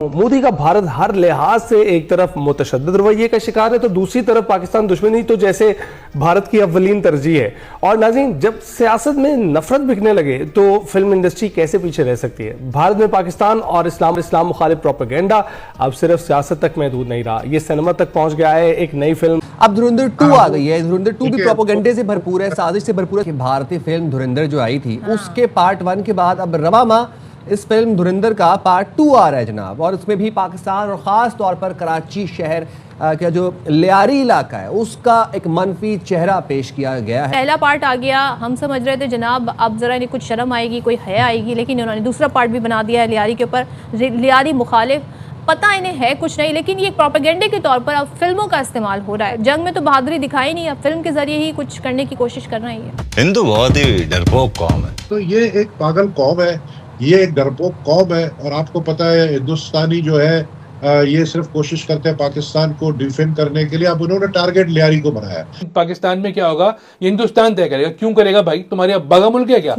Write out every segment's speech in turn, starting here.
मोदी का भारत हर लिहाज से एक तरफ मुतशद्दिद रवैये का शिकार है तो दूसरी तरफ पाकिस्तान दुश्मनी तो जैसे भारत की अव्वलीन तरजीह है। और नाज़रीन, जब सियासत में नफरत बिकने लगे तो फिल्म इंडस्ट्री कैसे पीछे रह सकती है। भारत में पाकिस्तान और इस्लाम मुखालिफ प्रोपेगेंडा अब सिर्फ सियासत तक महदूद नहीं रहा, ये सिनेमा तक पहुंच गया है। एक नई फिल्म अब धुरंधर 2 आ गई है। धुरंधर 2 भी प्रोपेगेंडे से भरपूर है, साजिश से भरपूर है। भारतीय फिल्म धुरंधर जो आई थी उसके पार्ट 1 के बाद अब रवामा इस फिल्म धुरंधर का पार्ट 2 आ रहा है जनाब। और उसमें भी पाकिस्तान और ख़ास तौर पर कराची शहर का जो लियारी इलाका है उसका एक मनफी चेहरा पेश किया गया है। पहला पार्ट आ गया, हम समझ रहे थे जनाब अब जरा इन्हें कुछ शर्म आएगी, कोई हया आएगी, लेकिन इन्होंने दूसरा पार्ट भी बना दिया है लियारी के ऊपर। लियारी मुखालिफ पता इन्हें है कुछ नहीं, लेकिन ये प्रोपेगेंडे के तौर पर अब फिल्मों का इस्तेमाल हो रहा है। जंग में तो बहादुरी दिखाई नहीं, अब फिल्म के जरिए ही कुछ करने की कोशिश कर रही है। हिंदू बहुत ही डरपोक कौम है। तो ये एक पागल कौम है, ये एक डरपोक कौम है। और आपको पता है हिंदुस्तानी जो है ये सिर्फ कोशिश करते हैं पाकिस्तान को डिफेंड करने के लिए। अब उन्होंने टारगेट लियारी को बनाया। पाकिस्तान में क्या होगा ये हिंदुस्तान तय करेगा। क्यों करेगा भाई, तुम्हारे अब बगा मुल्क है क्या?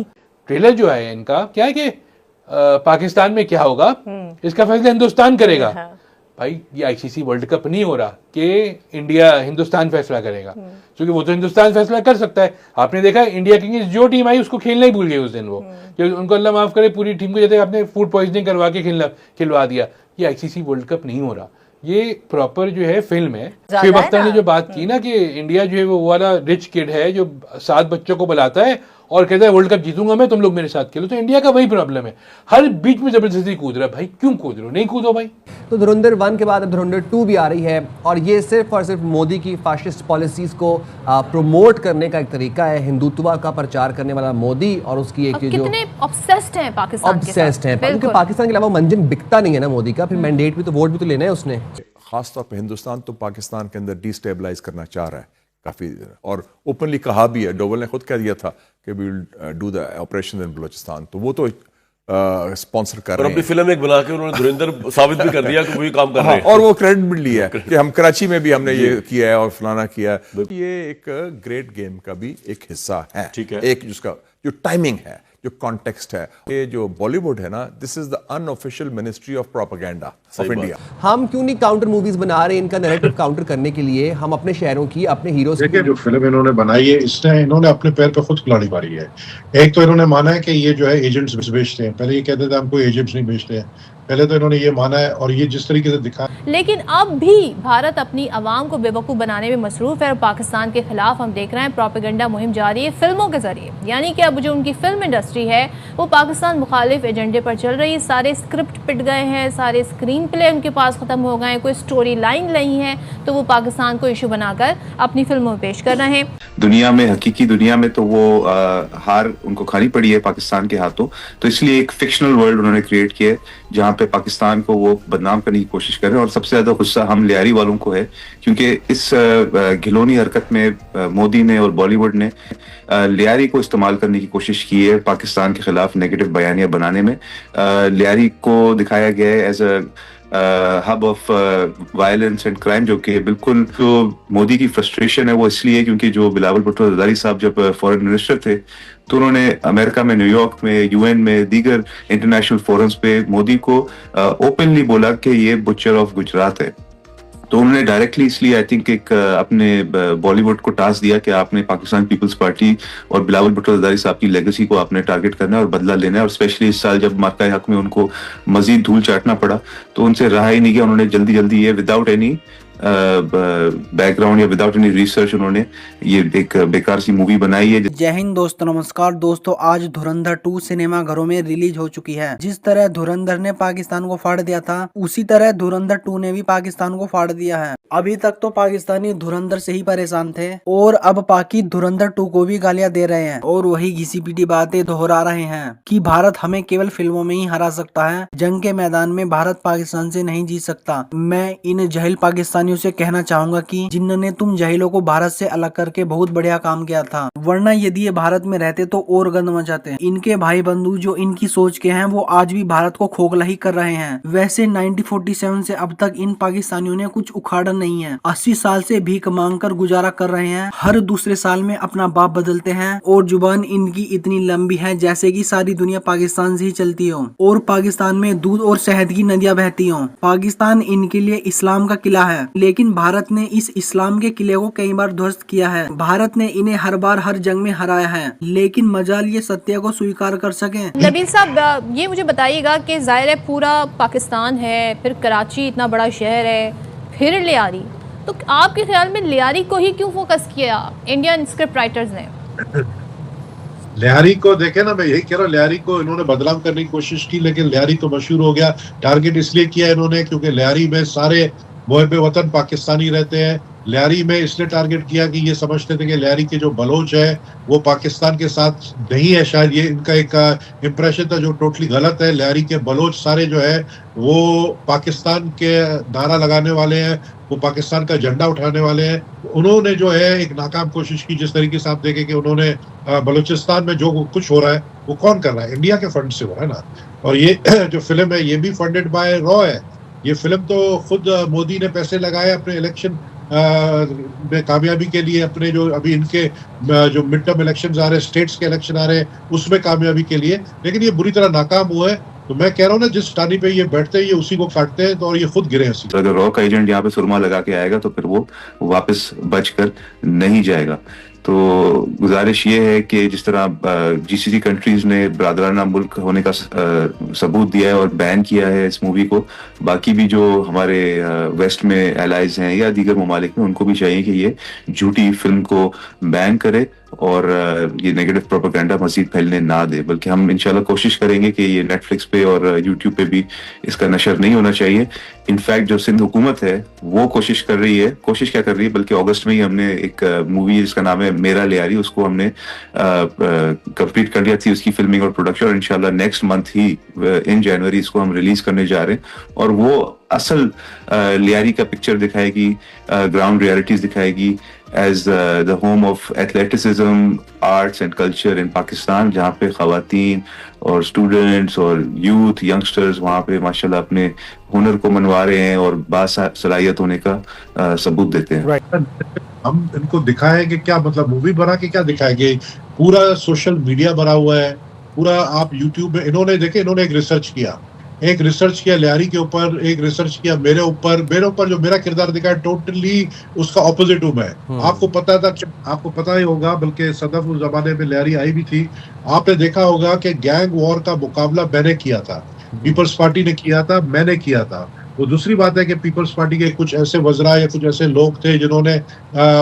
ट्रेलर जो है इनका क्या है कि पाकिस्तान में क्या होगा इसका फैसला हिंदुस्तान करेगा। भाई ये आईसीसी वर्ल्ड कप नहीं हो रहा कि इंडिया हिंदुस्तान फैसला करेगा, क्योंकि वो तो हिंदुस्तान फैसला कर सकता है। आपने देखा इंडिया की जो टीम आई उसको खेलना ही भूल गई उस दिन। वो जो उनको अल्लाह माफ करे पूरी टीम को जैसे आपने फूड पॉइजनिंग करवा के खिलवा दिया। ये आईसीसी वर्ल्ड कप नहीं हो रहा, ये प्रॉपर जो है फिल्म है। शुएब अख्तर ने जो बात की ना कि इंडिया जो है वो वाला रिच किड है जो 7 बच्चों को बुलाता है और कहता है वर्ल्ड कप जीतूंगा मैं, तुम लोग मेरे साथ खेलो। तो इंडिया का वही प्रॉब्लम है, हर बीच में जबरदस्ती कूद रहा है। भाई क्यों कूद रहे हो, नहीं कूदो भाई। तो धुरंधर 1 के बाद अब धुरंधर 2 भी आ रही है और ये सिर्फ और सिर्फ मोदी की फाशिस्ट पॉलिसीज को प्रमोट करने का एक तरीका है। हिंदुत्व का प्रचार करने वाला मोदी और उसकी एक जो कितने ऑब्सेस्ड हैं पाकिस्तान के साथ। ऑब्सेस्ड है, क्योंकि पाकिस्तान के अलावा मंजन बिकता नहीं है ना मोदी का। फिर मैंडेट भी तो वोट भी तो लेना है उसने। खासतौर पर हिंदुस्तान तो पाकिस्तान के अंदर डिस्टेबलाइज करना चाह रहा है काफ़ी, और ओपनली कहा भी है। डोवल ने खुद कह दिया था कि we will do the operation in Balochistan, तो वो तो स्पॉन्सर कर रहे हैं। अपनी फिल्म एक बना के उन्होंने धुरंधर साबित भी कर दिया कि वही काम कर रहे हैं। और वो क्रेडिट भी लिया है कि हम कराची में भी हमने ये किया है और फलाना किया है। ये एक ग्रेट गेम का भी एक हिस्सा है। ठीक है, एक जिसका जो टाइमिंग है, जो कॉन्टेक्स्ट है, ये जो बॉलीवुड है ना, this is the unofficial ministry of propaganda of India. हम क्यों नहीं काउंटर मूवीज बना रहे इनका नैरेटिव काउंटर करने के लिए? हम अपने शहरों की, अपने हीरोज की। देखिए जो फिल्म इन्होंने बनाई है इसने इन्होंने अपने पैर पे खुद कुल्हाड़ी मारी है। एक तो इन्होंने माना है कि ये जो है एजेंट्स बेचते हैं। पहले ये कहते थे हमको एजेंट्स नहीं बेचते हैं, पहले तो इन्होंने ये माना है और ये जिस तरीके से दिखा। लेकिन अब भी भारत अपनी आवाम को बेवकूफ़ बनाने में मसरूफ है और पाकिस्तान के खिलाफ हम देख रहे हैं प्रोपेगेंडा मुहिम जारी है फिल्मों के जरिए। यानी कि अब जो उनकी फिल्म इंडस्ट्री है वो पाकिस्तान मुखालिफ एजेंडे पर चल रही है। सारे स्क्रिप्ट पिट गए हैं, सारे स्क्रीन प्ले उनके पास ख़त्म हो गए हैं, कोई स्टोरी लाइन नहीं है, तो वो पाकिस्तान को इशू बनाकर अपनी फिल्मों में पेश कर रहे हैं। दुनिया में, हकीकी दुनिया में तो वो हार उनको खानी पड़ी है पाकिस्तान के हाथों। तो इसलिए एक फिक्शनल वर्ल्ड उन्होंने क्रिएट किया है जहाँ पे पाकिस्तान को वो बदनाम करने की कोशिश कर रहे हैं। और सबसे ज्यादा गुस्सा हम लियारी वालों को है, क्योंकि इस घिनौनी हरकत में मोदी ने और बॉलीवुड ने लियारी को इस्तेमाल करने की कोशिश की है पाकिस्तान के खिलाफ नेगेटिव बयानियां बनाने में। लियारी को दिखाया गया है as a hub of violence and crime, जो कि बिल्कुल जो मोदी की फ्रस्ट्रेशन है वो इसलिए क्योंकि जो बिलावल भुट्टो जरदारी साहब जब फॉरेन मिनिस्टर थे तो उन्होंने अमेरिका में, न्यूयॉर्क में, यूएन में, दीगर इंटरनेशनल फोरम्स पे मोदी को ओपनली बोला कि ये बुचर ऑफ गुजरात है। तो उन्होंने डायरेक्टली इसलिए आई थिंक एक अपने बॉलीवुड को टास्क दिया कि आपने पाकिस्तान पीपल्स पार्टी और बिलावल भुट्टो जरदारी साहब की लेगेसी को आपने टारगेट करना है और बदला लेना है। और स्पेशली इस साल जब मार्का हक में उनको मजीद धूल चाटना पड़ा तो उनसे रहा ही नहीं गया। उन्होंने जल्दी जल्दी ये विदाउट एनी बैकग्राउंड या विदाउट एनी रिसर्च उन्होंने ये एक बेकार सी मूवी बनाई है। जय हिंद दोस्तों, नमस्कार दोस्तों। आज धुरंधर 2 सिनेमा घरों में रिलीज हो चुकी है। जिस तरह धुरंधर ने पाकिस्तान को फाड़ दिया था उसी तरह धुरंधर 2 ने भी पाकिस्तान को फाड़ दिया है। अभी तक तो पाकिस्तानी धुरंधर से ही परेशान थे और अब पाकि धुरंधर 2 को भी गालियां दे रहे हैं और वही घिसी पिटी बातें दोहरा रहे हैं कि भारत हमें केवल फिल्मों में ही हरा सकता है, जंग के मैदान में भारत पाकिस्तान से नहीं जीत सकता। मैं इन जहिल पाकिस्तानी पाकिस्तानियों से कहना चाहूंगा कि जिन्होंने तुम जहीलों को भारत से अलग करके बहुत बढ़िया काम किया था, वरना यदि ये भारत में रहते तो और गंद मचाते। इनके भाई बंधु जो इनकी सोच के हैं वो आज भी भारत को खोखला ही कर रहे हैं। वैसे 1947 से अब तक इन पाकिस्तानियों ने कुछ उखाड़ा नहीं है। 80 साल से भीख मांगकर गुजारा कर रहे हैं। हर दूसरे साल में अपना बाप बदलते हैं और जुबान इनकी इतनी लंबी है जैसे कि सारी दुनिया पाकिस्तान से ही चलती हो और पाकिस्तान में दूध और शहद की नदियां बहती हो। पाकिस्तान इनके लिए इस्लाम का किला है, लेकिन भारत ने इस इस्लाम के किले को कई बार ध्वस्त किया है। भारत ने इन्हें हर बार हर जंग में हराया है, लेकिन मजाल ये सत्य को स्वीकार कर सके। नबील साहब, ये मुझे बताइएगा कि जाहिर है पूरा पाकिस्तान है, फिर कराची इतना बड़ा शहर है, फिर लियारी, तो आपके ख्याल में लियारी को ही क्यों फोकस किया इंडियन स्क्रिप्ट राइटर्स ने? लियारी को देखे ना, मैं यही कह रहा हूँ, लियारी को इन्होंने बदनाम करने की कोशिश की, लेकिन लियारी तो मशहूर हो गया। टारगेट इसलिए किया इन्होंने क्योंकि लियारी में सारे मुहब्बे वतन पाकिस्तानी रहते हैं। लियारी में इसलिए टारगेट किया कि ये समझते थे कि लियारी के जो बलोच है वो पाकिस्तान के साथ नहीं है। शायद ये इनका एक इम्प्रेशन था जो टोटली गलत है। लियारी के बलोच सारे जो है वो पाकिस्तान के नारा लगाने वाले हैं, वो पाकिस्तान का झंडा उठाने वाले हैं। उन्होंने जो है एक नाकाम कोशिश की। जिस तरीके से आप देखें कि उन्होंने बलूचिस्तान में जो कुछ हो रहा है वो कौन कर रहा है? इंडिया के फंड से हो रहा है ना। और ये जो फिल्म है ये भी फंडेड बाय रॉ है। ये फिल्म तो खुद मोदी ने पैसे लगाए अपने इलेक्शन में कामयाबी के लिए, अपने जो अभी इनके जो मिड टर्म इलेक्शंस आ रहे हैं, स्टेट्स के इलेक्शन आ रहे हैं, उसमें कामयाबी के लिए, लेकिन ये बुरी तरह नाकाम हुआ है। तो मैं कह रहा हूँ ना, जिस टानी पे ये बैठते हैं ये उसी को काटते हैं, तो और ये खुद गिरे हैं। तो अगर रॉ का एजेंट यहाँ पे सुरमा लगा के आएगा तो फिर वो वापस बचकर नहीं जाएगा। तो गुजारिश ये है कि जिस तरह जीसीसी कंट्रीज ने बरादराना मुल्क होने का सबूत दिया है और बैन किया है इस मूवी को, बाकी भी जो हमारे वेस्ट में एलाइज हैं या दीगर ममालिक में, उनको भी चाहिए कि ये झूठी फिल्म को बैन करे और ये नेगेटिव प्रोपेगेंडा मजीद फैलने ना दे। बल्कि हम इंशाल्लाह कोशिश करेंगे कि ये नेटफ्लिक्स पे और यूट्यूब पे भी इसका नशर नहीं होना चाहिए। इनफैक्ट जो सिंध हुकूमत है वो कोशिश कर रही है, कोशिश क्या कर रही है, बल्कि अगस्त में ही हमने एक मूवी जिसका नाम है मेरा लियारी, उसको हमने कंप्लीट कर लिया थी, उसकी फिल्मिंग और प्रोडक्शन, और इंशाल्लाह नेक्स्ट मंथ ही इन जनवरी इसको हम रिलीज करने जा रहे हैं। और वो असल लियारी का पिक्चर दिखाएगी, ग्राउंड रियलिटीज दिखाएगी as the home of athleticism, arts and culture in Pakistan, जहाँ पे ख़वातीन और स्टूडेंट्स और यूथ यंगस्टर्स वहाँ पे माशाल्लाह अपने हुनर को मनवा रहे हैं और बासलाहियत होने का सबूत देते हैं। हम इनको दिखाएंगे क्या, मतलब मूवी बना के क्या दिखाएंगे? पूरा सोशल मीडिया भरा हुआ है, पूरा आप यूट्यूब में, इन्होंने एक रिसर्च किया लियारी के ऊपर, एक रिसर्च किया मेरे ऊपर जो मेरा किरदार दिखा है टोटली उसका ऑपोजिट हूं मैं। आपको पता ही होगा, बल्कि सदफ उस जमाने में लियारी आई भी थी, आपने देखा होगा कि गैंग वॉर का मुकाबला मैंने किया था, पीपल्स पार्टी ने किया था, मैंने किया था। वो दूसरी बात है कि पीपल्स पार्टी के कुछ ऐसे वज़रा या कुछ ऐसे लोग थे जिन्होंने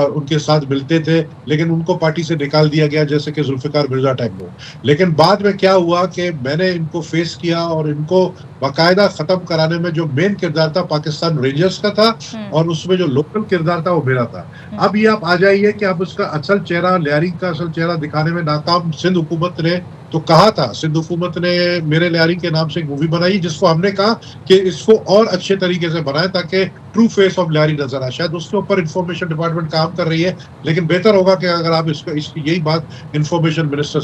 उनके साथ मिलते थे, लेकिन उनको पार्टी से निकाल दिया गया, जैसे कि जुल्फिकार मिर्जा टाइप को। लेकिन बाद में क्या हुआ कि मैंने इनको फेस किया और इनको बाकायदा खत्म कराने में जो मेन किरदार था पाकिस्तान रेंजर्स का था और उसमें जो लोकल किरदार था वो मेरा था। अब ये आप आ जाइए कि आप उसका असल चेहरा, लियारी का असल चेहरा दिखाने में नाकाम सिंध हुकूमत ने तो कहा था। सिंध हुकूमत ने मेरे लियारी के नाम से एक मूवी बनाई जिसको हमने कहा कि इसको और अच्छे तरीके से बनाए ताकि ट्रू फेस ऑफ लियारी नजर आए। शायद उसके ऊपर इंफॉर्मेशन डिपार्टमेंट काम कर रही है, लेकिन बेहतर होगा कि अगर आप इसकी यही बात इंफॉर्मेशन मिनिस्टर